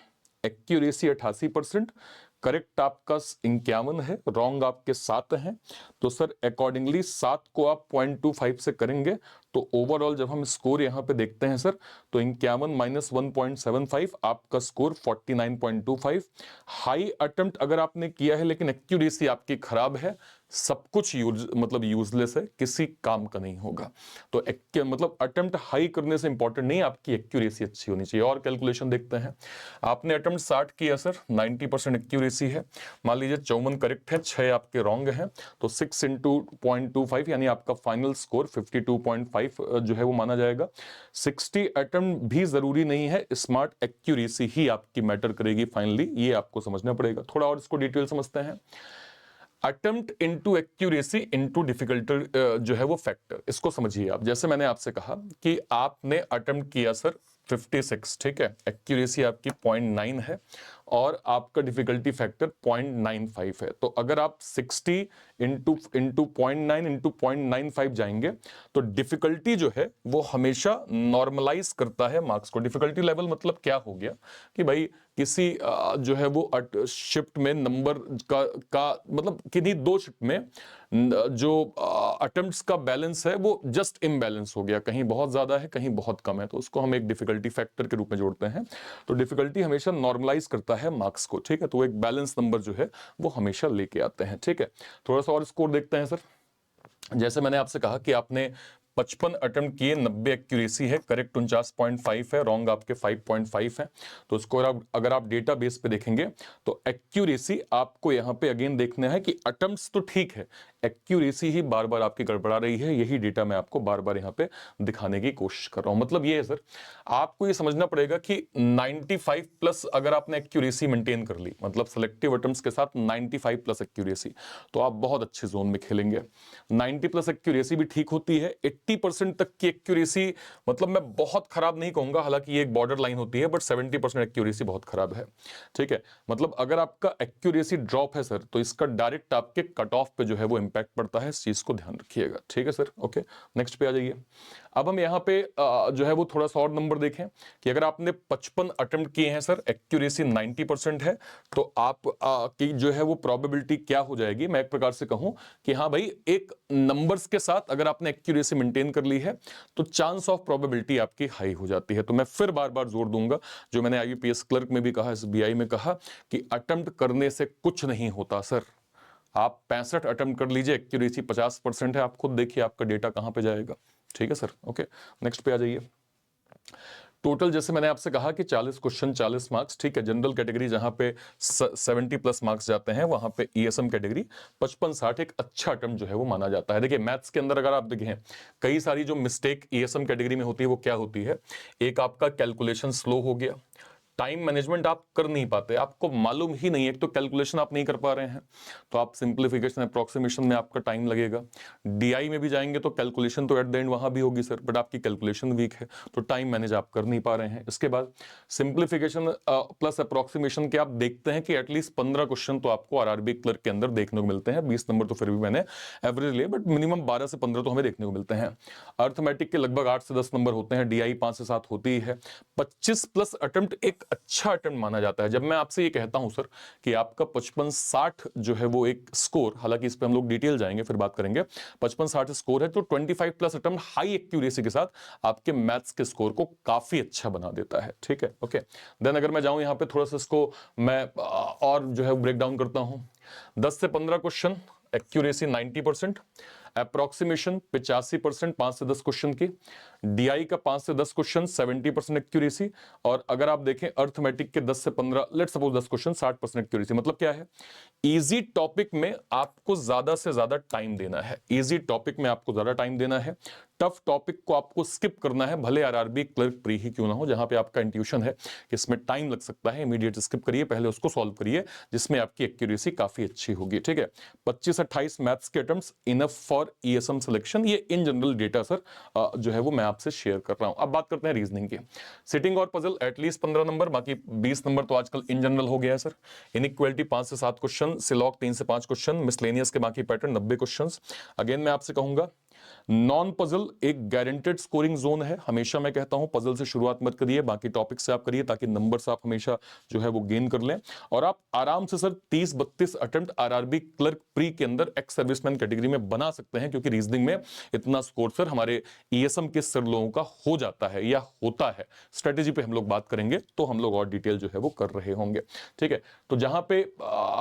एक्यूरेसी 88%, करेक्ट आपका 51 है, रॉन्ग आपके 7 हैं, तो सर अकॉर्डिंगली 7 को आप 0.25 से करेंगे तो ओवरऑल जब हम स्कोर यहां पे देखते हैं सर तो 51 माइनस 1.75 आपका स्कोर 49.25। हाई अटेम्प्ट अगर आपने किया है लेकिन एक्यूरेसी आपकी खराब है, सब कुछ मतलब यूजलेस है, किसी काम का नहीं होगा। तो मतलब अटेम्प्ट हाई करने से इंपॉर्टेंट नहीं, आपकी एक्यूरेसी अच्छी होनी चाहिए। और कैलकुलेशन देखते हैं, आपने अटेम्प्ट 60 किया सर, 90% एक्यूरेसी है, मान लीजिए 54 करेक्ट है, 6 आपके रॉन्ग हैं, तो 6 इंटू 0.25 यानी आपका फाइनल स्कोर 52.5 जो है वो माना जाएगा। 60 अटेम्प्ट भी जरूरी नहीं है, स्मार्ट एक्यूरेसी ही आपकी मैटर करेगी फाइनली, ये आपको समझना पड़ेगा। थोड़ा और इसको डिटेल समझते हैं। Attempt into accuracy into difficulty जो है वो फैक्टर, इसको समझिए आप। जैसे मैंने आपसे कहा कि आपने अटेम्प्ट किया सर 56, ठीक है, एक्यूरेसी आपकी 0.9 है और आपका डिफिकल्टी फैक्टर 0.95 है। तो अगर आप 60 इंटू 0.9 इंटू 0.95 जाएंगे तो डिफिकल्टी जो है वो हमेशा नॉर्मलाइज करता है मार्क्स को। डिफिकल्टी लेवल मतलब क्या हो गया कि भाई किसी जो है वो शिफ्ट में नंबर का मतलब किन्हीं दो शिफ्ट में जो अटेम्प्ट्स का बैलेंस है वो जस्ट इम्बैलेंस हो गया, कहीं बहुत ज्यादा है कहीं बहुत कम है, तो उसको हम एक डिफिकल्टी फैक्टर के रूप में जोड़ते हैं। तो डिफिकल्टी हमेशा नॉर्मलाइज करता है मार्क्स को, ठीक है, तो एक बैलेंस नंबर जो है वो हमेशा लेके आते हैं, ठीक है। थोड़ा सा और स्कोर देखते हैं सर। जैसे मैंने आपसे कहा कि आपने 55 अटेम्प्ट किए, 90 एक्यूरेसी है, करेक्ट 49.5 है, रॉन्ग आपके 5.5 है। तो इसको अगर आप डेटा बेस पे देखेंगे तो एक्यूरेसी आपको यहां पे अगेन देखना है कि अटेम्प्ट्स तो ठीक है, एक्यूरेसी ही बार बार आपकी गड़बड़ा रही है। यही डेटा मैं आपको बार बार यहां पे दिखाने की कोशिश कर रहा हूं। मतलब ये है सर, आपको ये समझना पड़ेगा कि 95 प्लस अगर आपने एक्यूरेसी मेंटेन कर ली, मतलब सेलेक्टिव अटेम्प्ट्स के साथ 95 प्लस एक्यूरेसी, तो आप बहुत अच्छे जोन में खेलेंगे। 90 प्लस एक्यूरेसी भी ठीक होती है, 80% तक की एक्यूरेसी मतलब मैं बहुत खराब नहीं कहूंगा, हालांकि ये एक बॉर्डर लाइन होती है, बट 70% एक्यूरेसी बहुत खराब है, ठीक है। मतलब अगर आपका एक्यूरेसी ड्रॉप है सर तो इसका डायरेक्ट आपके कट ऑफ पे जो है वो इंपैक्ट पड़ता है, इस चीज को ध्यान रखिएगा, ठीक है सर। ओके, नेक्स्ट पे आ जाइए। अब हम यहाँ पे जो है वो थोड़ा सा और नंबर देखें कि अगर आपने 55 अटेम्प्ट किए हैं सर, एक्यूरेसी 90% है, तो आप की जो है वो प्रोबेबिलिटी क्या हो जाएगी, मैं एक प्रकार से कहूं कि हाँ भाई, एक नंबर्स के साथ अगर आपने एक्यूरेसी मेंटेन कर ली है तो चांस ऑफ प्रोबेबिलिटी आपकी हाई हो जाती है। तो मैं फिर बार बार जोर दूंगा, जो मैंने आईबीपीएस क्लर्क में भी कहा, एसबीआई में कहा, कि अटेम्प्ट करने से कुछ नहीं होता सर। आप 65 अटेम्प्ट कर लीजिए, एक्यूरेसी 50% है, आप खुद देखिए आपका डेटा कहां पे जाएगा, ठीक है सर। ओके, नेक्स्ट पे आ जाइए। टोटल जैसे मैंने आपसे कहा कि 40 क्वेश्चन 40 मार्क्स, ठीक है। जनरल कैटेगरी जहां पे 70 प्लस मार्क्स जाते हैं, वहां पे ईएसएम कैटेगरी 55-60 एक अच्छा अटेम्प्ट जो है वो माना जाता है। देखिए मैथ्स के अंदर अगर आप देखें, कई सारी जो मिस्टेक ईएसएम कैटेगरी में होती है वो क्या होती है, एक आपका कैलकुलेशन स्लो हो गया, टाइम मैनेजमेंट आप कर नहीं पाते, आपको मालूम ही नहीं है, एक तो कैलकुलेशन आप नहीं कर पा रहे हैं, तो आप सिंप्लीफिकेशन अप्रोक्सीमेशन में आपका टाइम लगेगा। डीआई में भी जाएंगे तो कैलकुलेशन तो एट द एंड वहां भी होगी सर, बट आपकी कैलकुलेशन वीक है, तो टाइम मैनेज आप कर नहीं पा रहे हैं। इसके बाद सिंप्लीफिकेशन प्लस अप्रोक्सीमेशन के आप देखते हैं कि एटलीस्ट 15 क्वेश्चन तो आपको आरआरबी क्लर्क के अंदर देखने को मिलते हैं। 20 नंबर तो फिर भी मैंने एवरेज लिए, बट मिनिमम 12 से 15 तो हमें देखने को मिलते हैं। अर्थमेटिक के लगभग 8 से 10 नंबर होते हैं, डीआई 5 से 7 होती है। 25 प्लस अटेम्प्ट एक अच्छा अटेम्प्ट माना जाता है। जब मैं आपसे ये कहता हूं सर कि आपका 55-60 जो है वो एक स्कोर, हालांकि इस पे हम लोग डिटेल जाएंगे फिर बात करेंगे, 55-60 स्कोर है, तो 25 प्लस अटेम्प्ट हाई एक्यूरेसी के साथ आपके मैथ्स के स्कोर को काफी अच्छा बना देता है, ठीक है। ओके, देन अगर मैं जाऊं यहां पे थोड़ा सा इसको मैं और जो है ब्रेक डाउन करता हूं, 10 से 15 क्वेश्चन एक्यूरेसी 90%, अप्रोक्सीमेशन 85% 5 से 10 क्वेश्चन की, डीआई का 5 से 10 क्वेश्चन 70% एक्यूरेसी, और अगर आप देखें अर्थमेटिक के 10 से 15 लेट सपोज 10 क्वेश्चन 60% एक्यूरेसी। मतलब क्या है, इजी टॉपिक में आपको ज्यादा से ज्यादा टाइम देना है, इजी टॉपिक में आपको ज्यादा टाइम देना है, टफ टॉपिक को आपको स्किप करना है, भले आरआरबी क्लर्क प्री ही क्यों ना हो, जहां पे आपका इंट्यूशन है कि इसमें टाइम लग सकता है, इमीडिएट स्किप करिए, पहले उसको सॉल्व करिए जिसमें आपकी एक्यूरेसी काफी अच्छी होगी, ठीक है। 25-28 मैथ्स के attempts enough for ESM selection, ये इन जनरल डेटा सर जो है वो मैं आपसे शेयर कर रहा हूं। अब बात करते हैं रीजनिंग की। सिटिंग और पजल एटलीस्ट 15 नंबर, बाकी 20 नंबर तो आजकल इन जनरल हो गया है सर। इनइक्वालिटी 5 से 7 क्वेश्चन, सिलॉग 3 से 5 क्वेश्चन, मिसलेनियस के बाकी पैटर्न 90 क्वेश्चन। अगेन मैं आपसे कहूंगा नॉन पजल एक गारंटेड स्कोरिंग जोन है, हमेशा मैं कहता हूं पजल से शुरुआत मत करिए, बाकी टॉपिक से आप करिए ताकि नंबर्स आप हमेशा जो है वो गेन कर लें, और आप आराम से sir 30-32 attempt RRB clerk pre के अंदर एक्स सर्विसमैन कैटेगरी में बना सकते हैं, क्योंकि रीजनिंग में इतना स्कोर सर हमारे ईएसएम के सर लोगों का हो जाता है या होता है। स्ट्रेटेजी पे हम लोग बात करेंगे तो हम लोग और डिटेल जो है वो कर रहे होंगे, ठीक है। तो जहां पे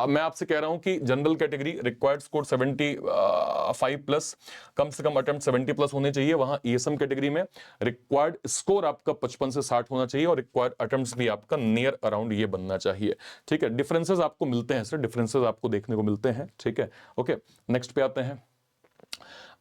मैं आपसे कह रहा हूं कि general category required score 75 plus, कम से कम अटेम्प्ट 70 प्लस होने चाहिए, वहां ईएसएम कैटेगरी में रिक्वायर्ड स्कोर आपका 55 से 60 होना चाहिए और रिक्वायर्ड अटेम्प्ट्स भी आपका नियर अराउंड ये बनना चाहिए, ठीक है। डिफरेंसेस आपको मिलते हैं सर, डिफरेंसेस आपको देखने को मिलते हैं, ठीक है। ओके, नेक्स्ट पे आते हैं।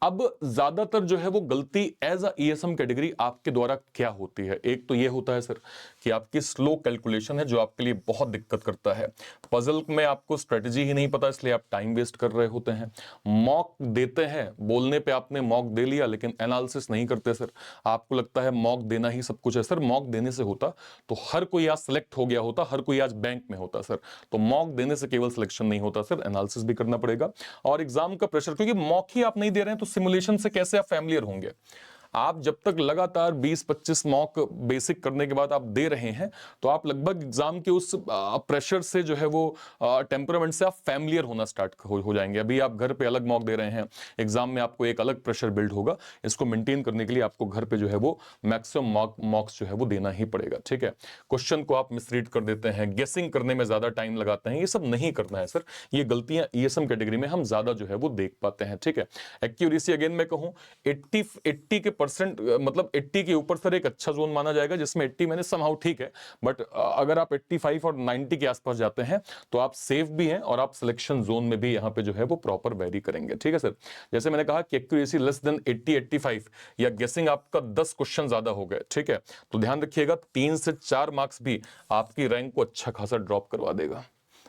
अब ज्यादातर जो है वो गलती एज अ ईएसएम कैटेगरी आपके द्वारा क्या होती है, एक तो ये होता है सर कि आपकी स्लो कैलकुलेशन है जो आपके लिए बहुत दिक्कत करता है। पजल में आपको स्ट्रेटजी ही नहीं पता, इसलिए आप टाइम वेस्ट कर रहे होते हैं। मॉक देते हैं, बोलने पे आपने मॉक दे लिया लेकिन एनालिसिस नहीं करते सर। आपको लगता है मॉक देना ही सब कुछ है सर। मॉक देने से होता तो हर कोई आज सेलेक्ट हो गया होता, हर कोई आज बैंक में होता सर। तो मॉक देने से केवल सिलेक्शन नहीं होता सर, एनालिसिस भी करना पड़ेगा। और एग्जाम का प्रेशर, क्योंकि मॉक ही आप नहीं दे रहे हैं तो सिमुलेशन से कैसे आप फैमिलियर होंगे। आप जब तक लगातार 20-25 मॉक बेसिक करने के बाद आप दे रहे हैं तो आप लगभग एग्जाम के उस प्रेशर से जो है वो टेम्परामेंट से आप फैमिलियर होना स्टार्ट हो जाएंगे। अभी आप घर पे अलग मॉक दे रहे हैं, एग्जाम में आपको एक अलग प्रेशर बिल्ड होगा। इसको मेंटेन करने के लिए आपको घर पे जो है वो मैक्सिमम मॉक्स जो है वो देना ही पड़ेगा, ठीक है। क्वेश्चन को आप मिसरीड कर देते हैं, गेसिंग करने में ज्यादा टाइम लगाते हैं, ये सब नहीं करना है सर। ये गलतियां ईएसएम कैटेगरी में हम ज्यादा जो है वो देख पाते हैं, ठीक है। एक्यूरेसी अगेन मैं कहूं 80 के परसेंट, मतलब 80 के ऊपर सर एक अच्छा जोन माना जाएगा, जिसमें 80 मैंने समहाउ ठीक है, बट अगर आप 85 और 90 के आसपास जाते हैं तो आप सेफ भी हैं और आप सिलेक्शन जोन में भी यहां पे जो है वो प्रॉपर वेरी करेंगे, ठीक है सर। जैसे मैंने कहा कि एक्यूरेसी लेस देन 80-85 या गेसिंग आपका 10 क्वेश्चन ज्यादा हो गए, ठीक है, तो ध्यान रखिएगा 3 से 4 मार्क्स भी आपकी रैंक को अच्छा खासा ड्रॉप करवा देगा।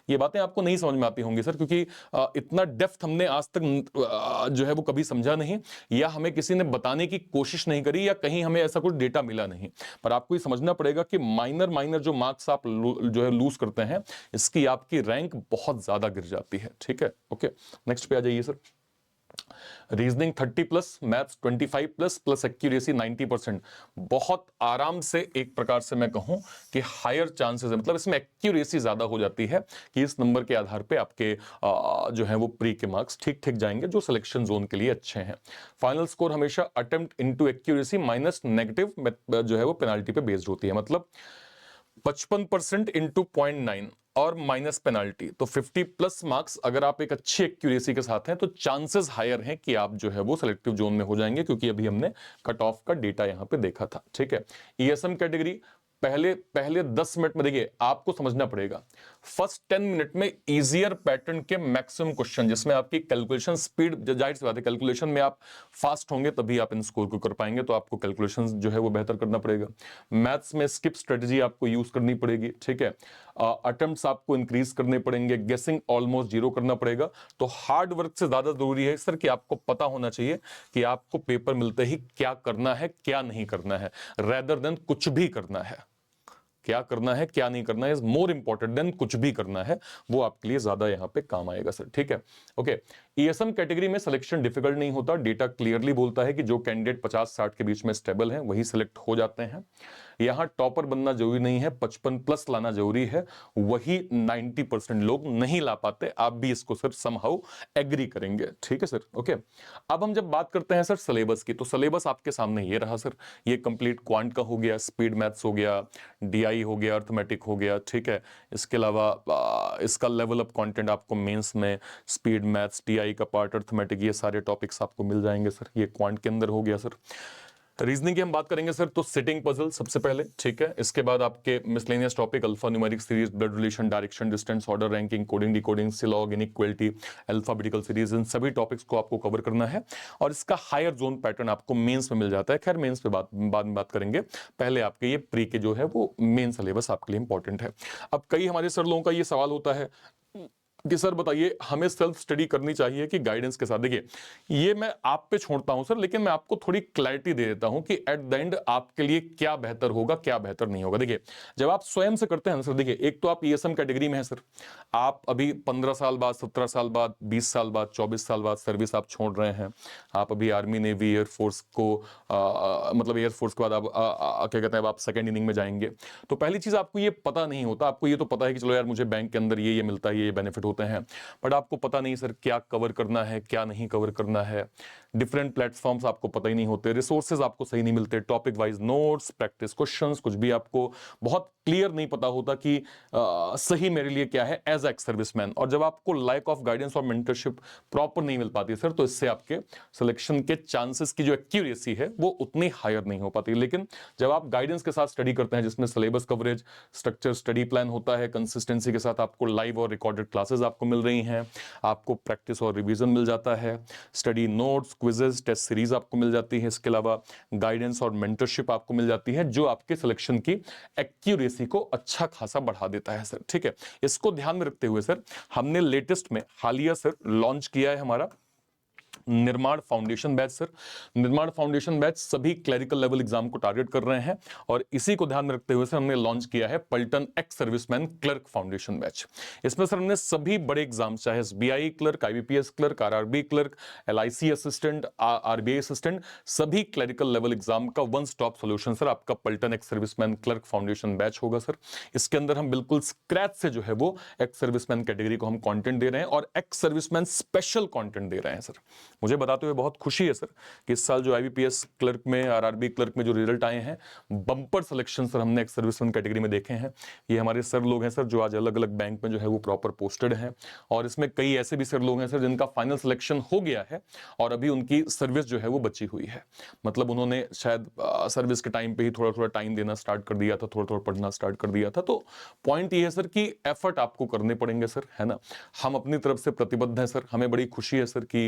ये बातें आपको नहीं समझ में आती होंगी सर, क्योंकि इतना डेप्थ हमने आज तक जो है वो कभी समझा नहीं, या हमें किसी ने बताने की कोशिश नहीं करी, या कहीं हमें ऐसा कुछ डेटा मिला नहीं। पर आपको ये समझना पड़ेगा कि माइनर माइनर जो मार्क्स आप जो है लूज करते हैं, इसकी आपकी रैंक बहुत ज्यादा गिर जाती है, ठीक है। ओके, नेक्स्ट पे आ जाइए sir. Reasoning 30+, maths 25+, plus accuracy 90%। बहुत आराम से एक प्रकार से मैं कहूं कि हायर चांसेस है, मतलब इसमें एक्यूरेसी ज्यादा हो जाती है कि इस नंबर के आधार पे आपके जो है वो प्री के मार्क्स ठीक ठीक जाएंगे, जो सिलेक्शन जोन के लिए अच्छे हैं। फाइनल स्कोर हमेशा attempt into accuracy minus negative जो है वो पेनाल्टी पे बेस्ड होती है, मतलब 55% इंटू 0.9 और माइनस पेनाल्टी, तो 50+ मार्क्स अगर आप एक अच्छी एक्यूरेसी के साथ हैं तो चांसेस हायर हैं कि आप जो है वो सिलेक्टिव जोन में हो जाएंगे, क्योंकि अभी हमने कट ऑफ का डेटा यहां पे देखा था, ठीक है। ईएसएम कैटेगरी पहले 10 मिनट में, देखिए आपको समझना पड़ेगा, फर्स्ट 10 मिनट में इजियर पैटर्न के मैक्सिमम क्वेश्चन, जिसमें आपकी कैलकुलेशन स्पीड, जाहिर सी बात है कैलकुलेशन में आप फास्ट होंगे तभी आप इन स्कोर को कर पाएंगे, तो आपको कैलकुलेशन जो है वो बेहतर करना पड़ेगा। मैथ्स में स्किप स्ट्रेटजी आपको यूज करनी पड़ेगी, ठीक है। अटेम्प्ट्स आपको इंक्रीज करने पड़ेंगे, गेसिंग ऑलमोस्ट 0 करना पड़ेगा। तो हार्ड वर्क से ज्यादा जरूरी है सर कि आपको पता होना चाहिए कि आपको पेपर मिलते ही क्या करना है क्या नहीं करना है, रेदर देन कुछ भी करना है। क्या करना है क्या नहीं करना है इज मोर इंपॉर्टेंट देन कुछ भी करना है, वो आपके लिए ज्यादा यहां पे काम आएगा सर, ठीक है। ओके, ईएसएम कैटेगरी में सिलेक्शन डिफिकल्ट नहीं होता, डेटा क्लियरली बोलता है कि जो कैंडिडेट 50-60 के बीच में स्टेबल हैं वही सिलेक्ट हो जाते हैं। यहां टॉपर बनना जरूरी नहीं है, 55+ लाना जरूरी है, वही 90% लोग नहीं ला पाते। आप भी इसको सर समहाउ एग्री करेंगे, ठीक है सर। ओके, अब हम जब बात करते हैं सर सिलेबस की, तो सिलेबस आपके सामने ये रहा सर। ये कंप्लीट क्वांट का हो गया, स्पीड मैथ्स हो गया, डीआई हो गया, अर्थमेटिक हो गया, ठीक है। इसके अलावा इसका लेवल अप कंटेंट आपको मेंस में स्पीड मैथ्स, डीआई का पार्ट, अर्थमेटिक, ये सारे टॉपिक्स आपको मिल जाएंगे सर। ये क्वांट के अंदर हो गया सर। रीजनिंग की हम बात करेंगे सर, तो सिटिंग पजल सबसे पहले, ठीक है। इसके बाद आपके miscellaneous topic, alpha numeric series, blood relation, direction, distance, order, ranking, coding, decoding, syllogism, inequality, alphabetical series, इन सभी टॉपिक्स को आपको कवर करना है। और इसका हायर जोन पैटर्न आपको मेंस में मिल जाता है। खैर मेंस पे बाद में बात करेंगे, पहले आपके ये प्री के जो है वो मेन सिलेबस आपके लिए इंपॉर्टेंट है। अब कई हमारे सर लोगों का ये सवाल होता है कि सर बताइए हमें सेल्फ स्टडी करनी चाहिए कि गाइडेंस के साथ। देखिए ये मैं आप पे छोड़ता हूं सर, लेकिन मैं आपको थोड़ी क्लैरिटी दे देता हूं कि एट द एंड आपके लिए क्या बेहतर होगा क्या बेहतर नहीं होगा। देखिए जब आप स्वयं से करते हैं ना सर, देखिए एक तो आप ईएसएम कैटेगरी में है सर, आप अभी 15 साल बाद, 17 साल बाद, 20 साल बाद, 24 साल बाद सर्विस आप छोड़ रहे हैं। आप अभी आर्मी, नेवी, एयरफोर्स को मतलब एयरफोर्स के बाद आप क्या कहते हैं, आप सेकेंड इनिंग में जाएंगे। तो पहली चीज आपको ये पता नहीं होता, आपको ये तो पता है कि चलो यार मुझे बैंक के अंदर ये मिलता है, ये बेनिफिट होते हैं, बट आपको पता नहीं सर क्या कवर करना है क्या नहीं कवर करना है। डिफरेंट प्लेटफॉर्म्स आपको पता ही नहीं होते, रिसोर्सेज आपको सही नहीं मिलते, topic wise notes, practice questions, कुछ भी आपको बहुत क्लियर नहीं पता होता कि सही मेरे लिए क्या है एज एक्स सर्विसमैन। और जब आपको लैक ऑफ गाइडेंस और मेंटरशिप प्रॉपर नहीं मिल पाती सर, तो इससे आपके सिलेक्शन के चांसेस की जो एक्यूरेसी है वो उतनी हायर नहीं हो पाती। लेकिन जब आप गाइडेंस के साथ स्टडी करते हैं, जिसमें syllabus coverage, structure, study plan होता है, कंसिस्टेंसी के साथ आपको लाइव और रिकॉर्डेड क्लासेस क्लासेस आपको मिल रही हैं, आपको प्रैक्टिस और रिवीजन मिल जाता है, study notes, quizzes, test series आपको मिल जाती है, इसके अलावा गाइडेंस और मेंटरशिप आपको मिल जाती है जो आपके सिलेक्शन की एक्यूरेसी को अच्छा खासा बढ़ा देता है सर। ठीक है, इसको ध्यान में रखते हुए सर हमने लेटेस्ट में हालिया सर लॉन्च किया है हमारा निर्माण फाउंडेशन बैच सर। निर्माण फाउंडेशन बैच सभी क्लरिकल लेवल एग्जाम को टारगेट कर रहे हैं और इसी को ध्यान में रखते हुए सर हमने लॉन्च किया है पलटन ex serviceman clerk foundation batch. इसमें सर हमने सभी बड़े एग्जाम चाहे SBI clerk, IBPS clerk, RRB clerk, LIC assistant, RBI assistant, सभी क्लरिकल लेवल एग्जाम का वन स्टॉप सोल्यूशन सर आपका पलटन ex serviceman clerk foundation batch होगा सर। इसके अंदर हम बिल्कुल स्क्रैच से जो है वो एक्स सर्विसमैन कैटेगरी को हम कंटेंट दे रहे हैं और एक्स सर्विसमैन स्पेशल कंटेंट दे रहे हैं सर। मुझे बताते हुए बहुत खुशी है सर कि इस साल जो आईबीपीएस क्लर्क में, आरआरबी क्लर्क में जो रिजल्ट आए हैं, बम्पर सिलेक्शन सर हमने एक्स सर्विसमैन कैटेगरी में देखे हैं। ये हमारे सर लोग हैं सर जो आज अलग अलग बैंक में जो है वो प्रॉपर पोस्टेड हैं और इसमें कई ऐसे भी सर लोग हैं सर जिनका फाइनल सिलेक्शन हो गया है और अभी उनकी सर्विस जो है वो बची हुई है। मतलब उन्होंने शायद सर्विस के टाइम पे ही थोड़ा थोड़ा टाइम देना स्टार्ट कर दिया था, थोड़ा थोड़ा पढ़ना स्टार्ट कर दिया था। तो पॉइंट ये है सर कि एफर्ट आपको करने पड़ेंगे सर, है ना। हम अपनी तरफ से प्रतिबद्ध हैं सर। हमें बड़ी खुशी है सर कि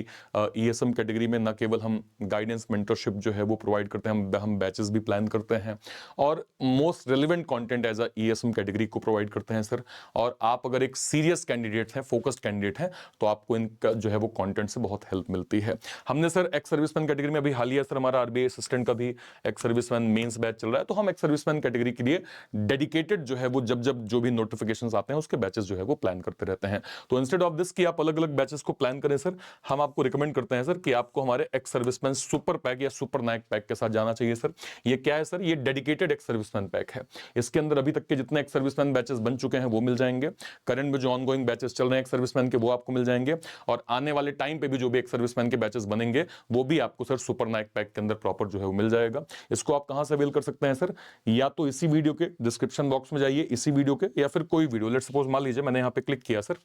ईएसएम कैटेगरी में न केवल हम गाइडेंस मेंटरशिप जो है वो प्रोवाइड करते हैं, हम बैचेस भी प्लान करते हैं और most relevant content as a ESM category को प्रोवाइड करते हैं सर। और आप अगर एक सीरियस कैंडिडेट हैं, फोकस्ड कैंडिडेट हैं, तो आपको इनका जो है वो कंटेंट से बहुत हेल्प मिलती है। हमने सर एक्स सर्विसमैन कैटेगरी में अभी हालिया सर हमारा आरबीआई असिस्टेंट का भी एक्स सर्विसमैन मेंस बैच चल रहा है। तो हम एक्स सर्विसमैन कैटेगरी के लिए डेडिकेटेड जो है वो जब जब जो भी नोटिफिकेशंस आते हैं उसके बैचेस जो है वो प्लान करते रहते हैं। तो इंस्टेड ऑफ दिस कि आप अलग अलग बैचेस को प्लान करें सर, हम आपको रिकमेंड करते हैं सर कि आपको हमारे एक्स सर्विसमैन सुपर पैक या सुपर नायक पैक के साथ जाना चाहिए सर। ये क्या है सर? ये डेडिकेटेड एक्स सर्विसमैन पैक है। इसके अंदर अभी तक के जितने एक्स सर्विसमैन बैचेस बन चुके हैं वो मिल जाएंगे, करंट में जो ऑनगोइंग बैचेस चल रहे हैं एक्स सर्विसमैन के वो आपको मिल जाएंगे और आने वाले टाइम पे भी जो भी एक्स सर्विसमैन के बैचेस बनेंगे वो भी आपको सर सुपर नायक पैक के अंदर प्रॉपर जो है वो मिल जाएगा। इसको आप कहां से अवेल कर सकते हैं सर? या तो इसी वीडियो के डिस्क्रिप्शन बॉक्स में जाइए, इसी वीडियो के, या फिर कोई वीडियो, लेट्स सपोज मान लीजिए मैंने यहाँ पे क्लिक किया सर,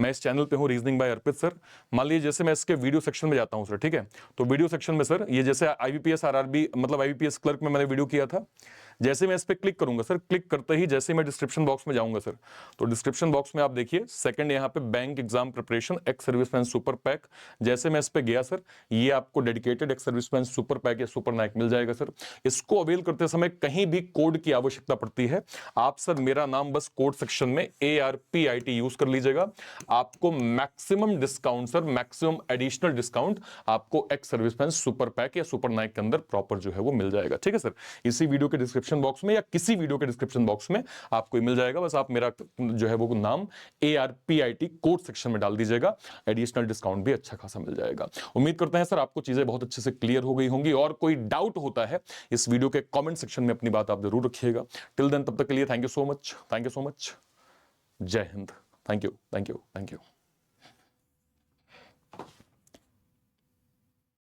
मैं इस चैनल पे हूँ रीजनिंग बाय अर्पित सर। मान लीजिए जैसे मैं इसके वीडियो सेक्शन में जाता हूँ सर, ठीक है, तो वीडियो सेक्शन में सर ये जैसे आईबीपीएस आरआरबी मतलब आईबीपीएस क्लर्क में मैंने वीडियो किया था, जैसे मैं इस पे क्लिक करूंगा सर, क्लिक करते ही जैसे मैं डिस्क्रिप्शन बॉक्स में जाऊंगा सर, तो डिस्क्रिप्शन बॉक्स में आप देखिए सेकंड यहाँ पे bank exam preparation ex serviceman super pack, जैसे मैं इस पे गया सर, ये आपको dedicated ex serviceman super pack या सुपर नायक मिल जाएगा सर। इसको अवेल करते समय कहीं भी कोड की आवश्यकता पड़ती है, आप सर मेरा नाम बस कोड सेक्शन में ARPIT यूज कर लीजिएगा, आपको maximum discount sir, maximum additional discount आपको एक्स सर्विसमैन सुपर पैक या सुपर नायक के अंदर प्रॉपर जो है वो मिल जाएगा। ठीक है सर, इसी वीडियो के डिस्क्रिप्शन बॉक्स में या किसी वीडियो के डिस्क्रिप्शन बॉक्स में आपको मिल जाएगा, बस आप मेरा जो है वो नाम ARPIT कोड सेक्शन में डाल दीजिएगा, एडिशनल डिस्काउंट भी अच्छा खासा मिल जाएगा। उम्मीद करते हैं सर आपको चीजें बहुत अच्छे से क्लियर हो गई होंगी, और कोई डाउट होता है इस वीडियो के कमेंट सेक्शन में अपनी बात आप जरूर रखिएगा। टिल देन, तब तक के लिए thank you so much, thank you so much, जय हिंद, thank you, thank you, thank you.